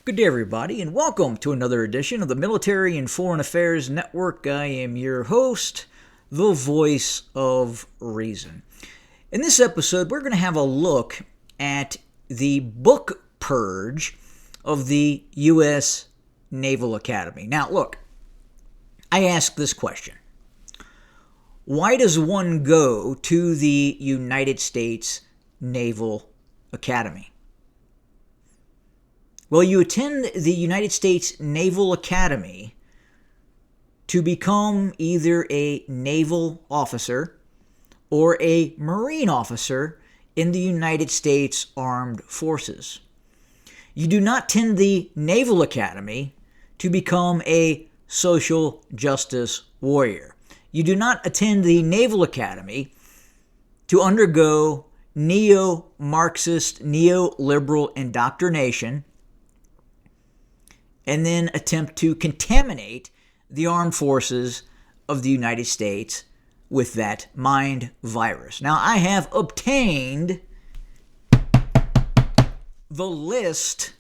Good day, everybody, and welcome to another edition of the Military and Foreign Affairs Network. I am your host, the voice of reason. In this episode, we're going to have a look at the book Purge of the U.S. Naval Academy. Now, look, I ask this question. Why does one go to the United States Naval Academy? Well, you attend the United States Naval Academy to become either a naval officer or a Marine officer in the United States Armed Forces. You do not attend the Naval Academy to become a social justice warrior. You do not attend the Naval Academy to undergo Neo Marxist Neo Liberal indoctrination and then attempt to contaminate the armed forces of the United States with that mind virus. Now, I have obtained the list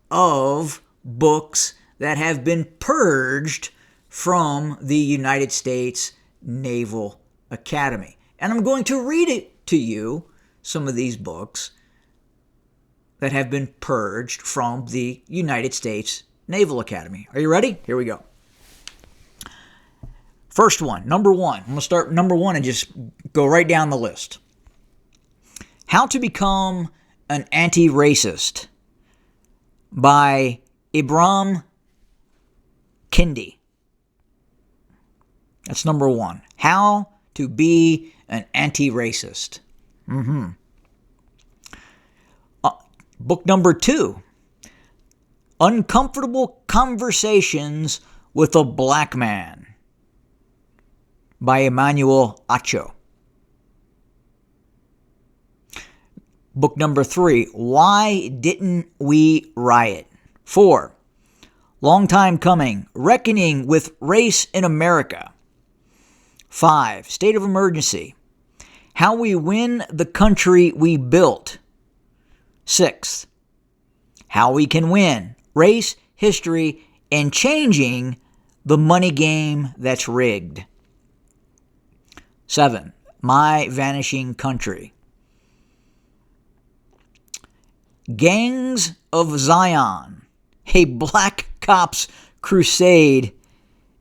of books that have been purged from the United States Naval Academy. And I'm going to read it to you, some of these books that have been purged from the United States Naval Academy. Are you ready? Here we go. First one, number one. I'm going to start number one and just go right down the list. How to Become an Anti-Racist by Ibram Kendi. That's number one. How to be an anti-racist. Book number two. Uncomfortable Conversations with a Black Man by Emmanuel Acho. Book number three, Why Didn't We Riot? 4, Long Time Coming, Reckoning with Race in America. 5, State of Emergency, How We Win the Country We Built. 6, How We Can Win, Race, History, and Changing the Money Game That's Rigged. 7, My Vanishing Country. Gangs of Zion, a Black Cops Crusade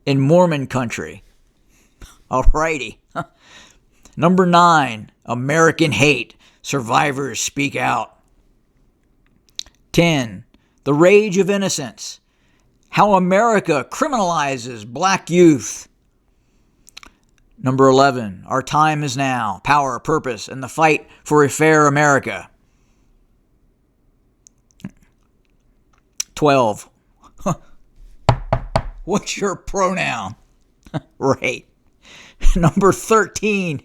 in Mormon Country. Alrighty. Number 9, American Hate, Survivors Speak Out. 10, The Rage of Innocence, How America Criminalizes Black Youth. Number 11, Our Time Is Now, Power, Purpose, and the Fight for a Fair America. 12, What's Your Pronoun? Right. Number 13,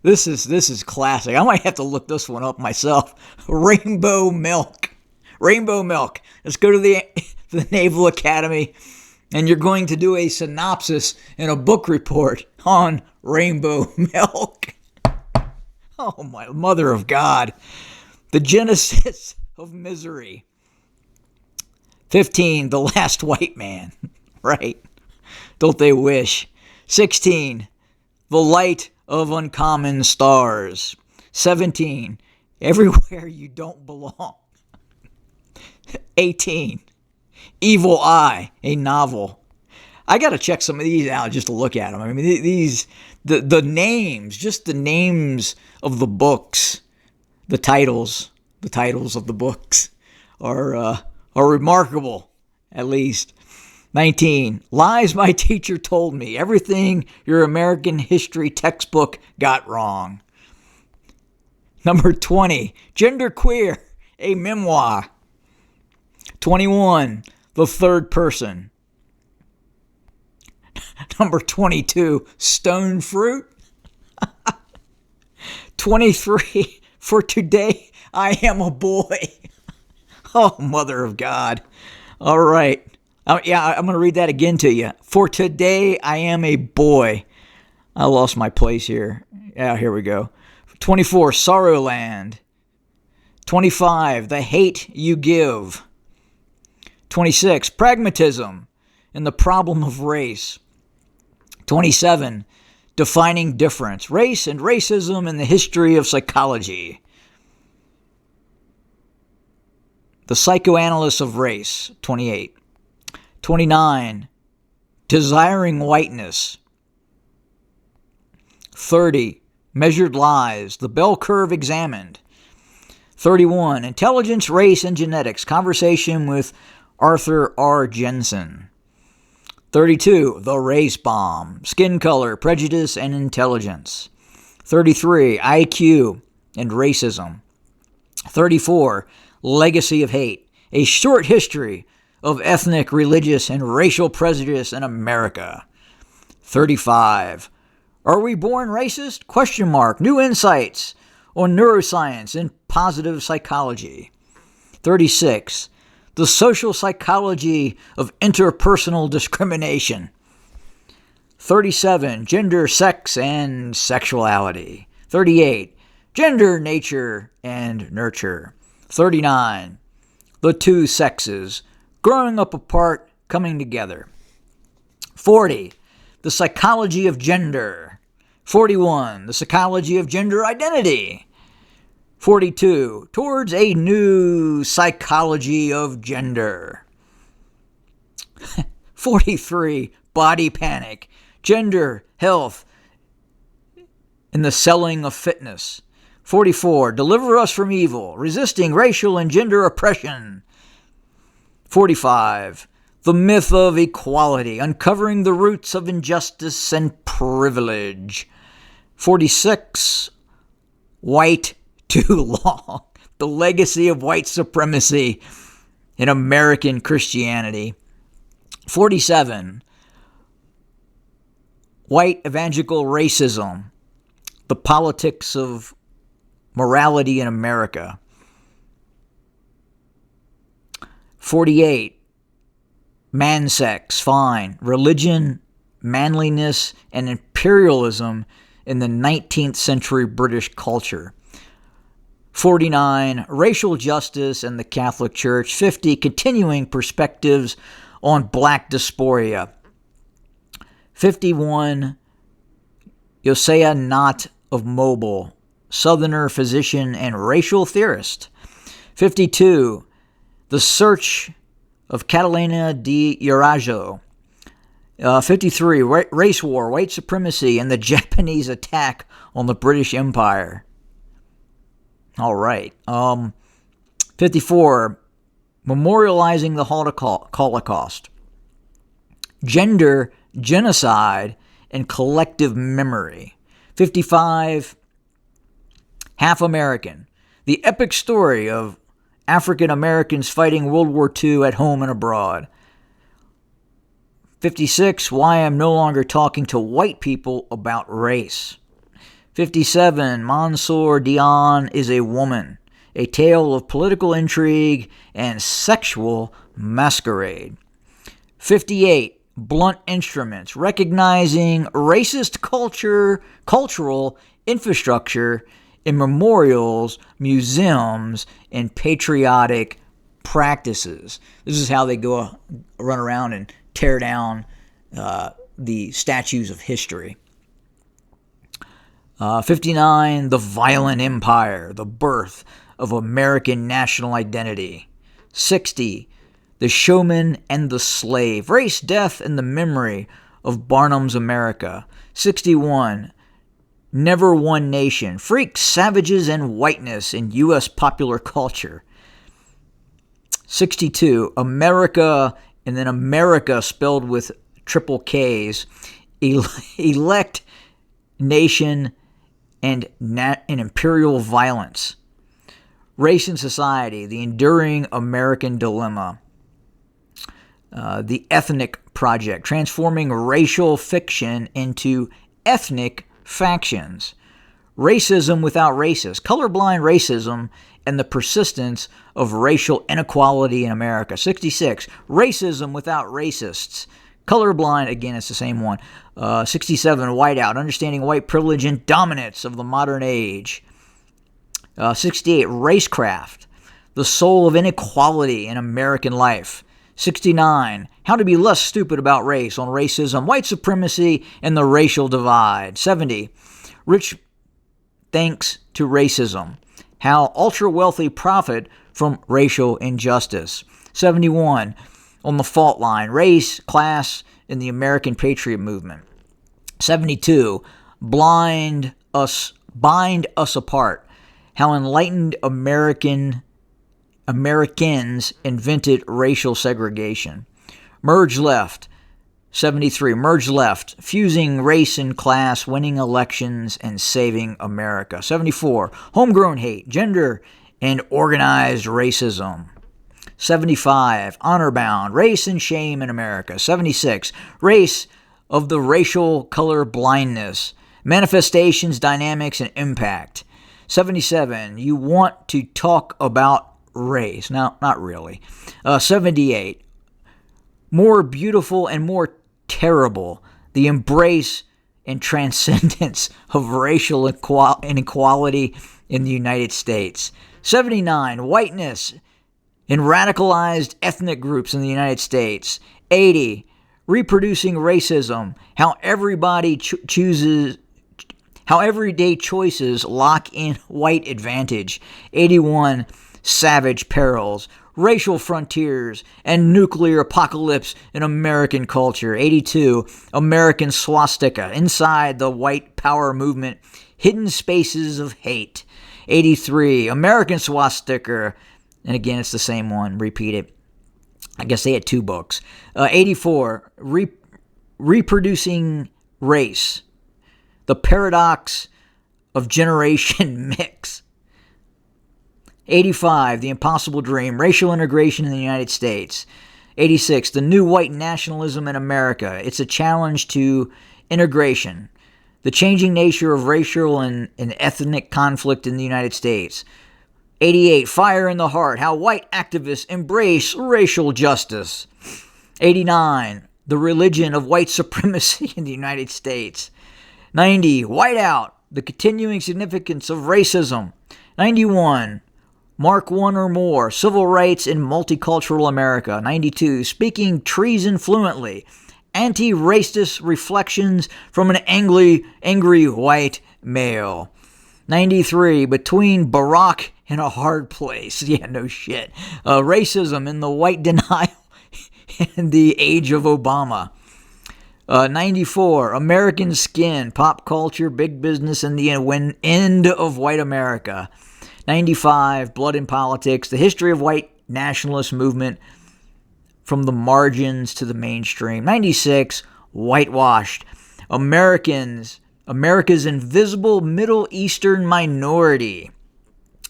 this is classic. I might have to look this one up myself. Rainbow Milk. Rainbow Milk. Let's go to the Naval Academy, and you're going to do a synopsis and a book report on Rainbow Milk. Oh, my mother of God. The Genesis of Misery. 15, The Last White Man. Right. Don't they wish? 16, The Light of Uncommon Stars. 17, Everywhere You Don't Belong. 18, Evil Eye, a novel. I got to check some of these out just to look at them. I mean, the names, just the names of the books, the titles of the books are remarkable, at least. 19, Lies My Teacher Told Me, Everything Your American History Textbook Got Wrong. Number 20, Genderqueer, a memoir. 21, The Third Person. Number 22, Stone Fruit. 23, For Today I Am a Boy. Oh, mother of God. All right. I'm going to read that again to you. For today I am a boy. I lost my place here. Yeah, here we go. 24, Sorrowland. 25, The Hate You Give. 26, pragmatism and the problem of race. 27, defining difference, race and racism in the history of psychology. The psychoanalyst of race. 28. 29, desiring whiteness. 30, measured lies, the bell curve examined. 31, intelligence, race, and genetics, conversation with Arthur R. Jensen. 32, the race bomb, skin color, prejudice, and intelligence. 33, IQ and racism. 34, legacy of hate, a short history of ethnic, religious, and racial prejudice in America. 35, are we born racist? Question mark, new insights on neuroscience and positive psychology. 36, the social psychology of interpersonal discrimination. 37, gender, sex, and sexuality. 38, gender, nature, and nurture. 39, the two sexes, growing up apart, coming together. 40, the psychology of gender. 41, the psychology of gender identity. 42, towards a new psychology of gender. 43, body panic, gender, health, and the selling of fitness. 44, deliver us from evil, resisting racial and gender oppression. 45, the myth of equality, uncovering the roots of injustice and privilege. 46, white too long, the legacy of white supremacy in American Christianity. 47, white evangelical racism, the politics of morality in America. 48, man sex, fine, religion, manliness, and imperialism in the 19th century British culture. 49, racial justice and the Catholic Church. 50, continuing perspectives on black dysphoria. 51, Josiah Knott of Mobile, Southerner physician and racial theorist. 52, the search of Catalina de Irajo. 53, race war, white supremacy, and the Japanese attack on the British Empire. All right. 54, memorializing the Holocaust. Gender, genocide, and collective memory. 55, Half American, the epic story of African Americans fighting World War II at home and abroad. 56, why I'm no longer talking to white people about race. 57, Mansour Dion is a woman, a tale of political intrigue and sexual masquerade. 58, blunt instruments, recognizing racist cultural infrastructure in memorials, museums, and patriotic practices. This is how they go run around and tear down the statues of history. 59, the violent empire, the birth of American national identity. 60, the showman and the slave, race, death, and the memory of Barnum's America. 61, never one nation, freaks, savages, and whiteness in U.S. popular culture. 62, America, and then America spelled with triple Ks, elect, nation, and imperial violence. Race and society, the enduring American dilemma. The Ethnic Project, transforming racial fiction into ethnic factions. Racism without racists, colorblind racism, and the persistence of racial inequality in America. 66, racism without racists, colorblind, again, it's the same one. 67, whiteout, understanding white privilege and dominance of the modern age. 68, racecraft, the soul of inequality in American life. 69. How to be less stupid about race on racism, white supremacy, and the racial divide. 70. Rich thanks to racism. How ultra-wealthy profit from racial injustice. 71. On the fault line, race, class, and the American Patriot Movement. 72. Bind us apart. How enlightened Americans invented racial segregation. Merge left. 73. Merge left. Fusing race and class, winning elections, and saving America. 74. Homegrown hate, gender, and organized racism. 75. Honor-bound, race and shame in America. 76. Race of the racial color blindness, manifestations, dynamics, and impact. 77. You want to talk about race. No, not really. 78. More beautiful and more terrible. The embrace and transcendence of racial inequality in the United States. 79. Whiteness in radicalized ethnic groups in the United States. 80. Reproducing racism. How everybody how everyday choices lock in white advantage. 81. Savage perils, racial frontiers, and nuclear apocalypse in American culture. 82. American swastika, inside the white power movement, hidden spaces of hate. 83. American swastika, and again, it's the same one, repeat it. I guess they had two books. 84. Reproducing race, the paradox of generation mix. 85. The impossible dream, racial integration in the United States. 86. The new white nationalism in America. It's a challenge to integration. The changing nature of racial and ethnic conflict in the United States. 88. Fire in the heart, how white activists embrace racial justice. 89. The religion of white supremacy in the United States. 90. Whiteout, the continuing significance of racism. 91. Mark one or more, civil rights in multicultural America. 92. Speaking treason fluently, anti-racist reflections from an angry white male. 93. Between Barack and a hard place. Yeah, no shit. Racism in the white denial in the age of Obama. 94. American skin, pop culture, big business, and the end of white America. 95. Blood in politics, the history of white nationalist movement from the margins to the mainstream. 96. Whitewashed, America's invisible Middle Eastern minority.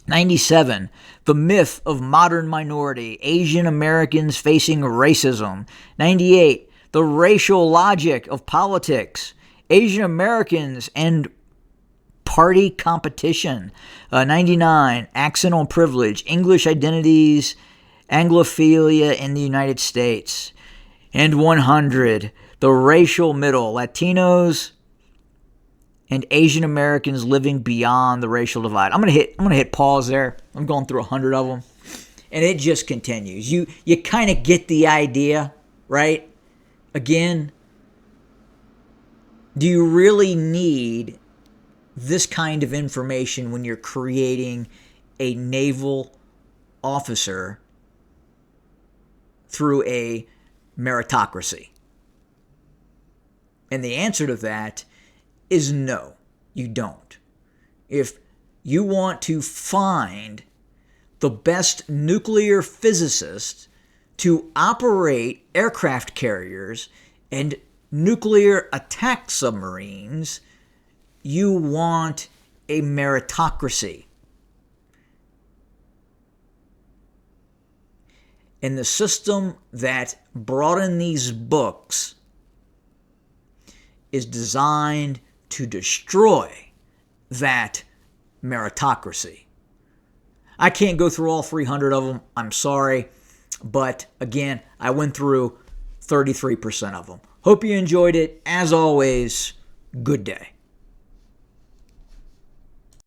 97. The myth of modern minority, Asian Americans facing racism. 98. The racial logic of politics, Asian Americans and party competition. 99. Accent on privilege, English identities, Anglophilia in the United States. And 100. The racial middle, Latinos and Asian Americans living beyond the racial divide. I'm gonna hit pause there. I'm going through 100 of them, and it just continues. You kind of get the idea, right? Again, do you really need this kind of information when you're creating a naval officer through a meritocracy? And the answer to that is no, you don't. If you want to find the best nuclear physicists to operate aircraft carriers and nuclear attack submarines, you want a meritocracy. And the system that brought in these books is designed to destroy that meritocracy. I can't go through all 300 of them. I'm sorry. But again, I went through 33% of them. Hope you enjoyed it. As always, good day.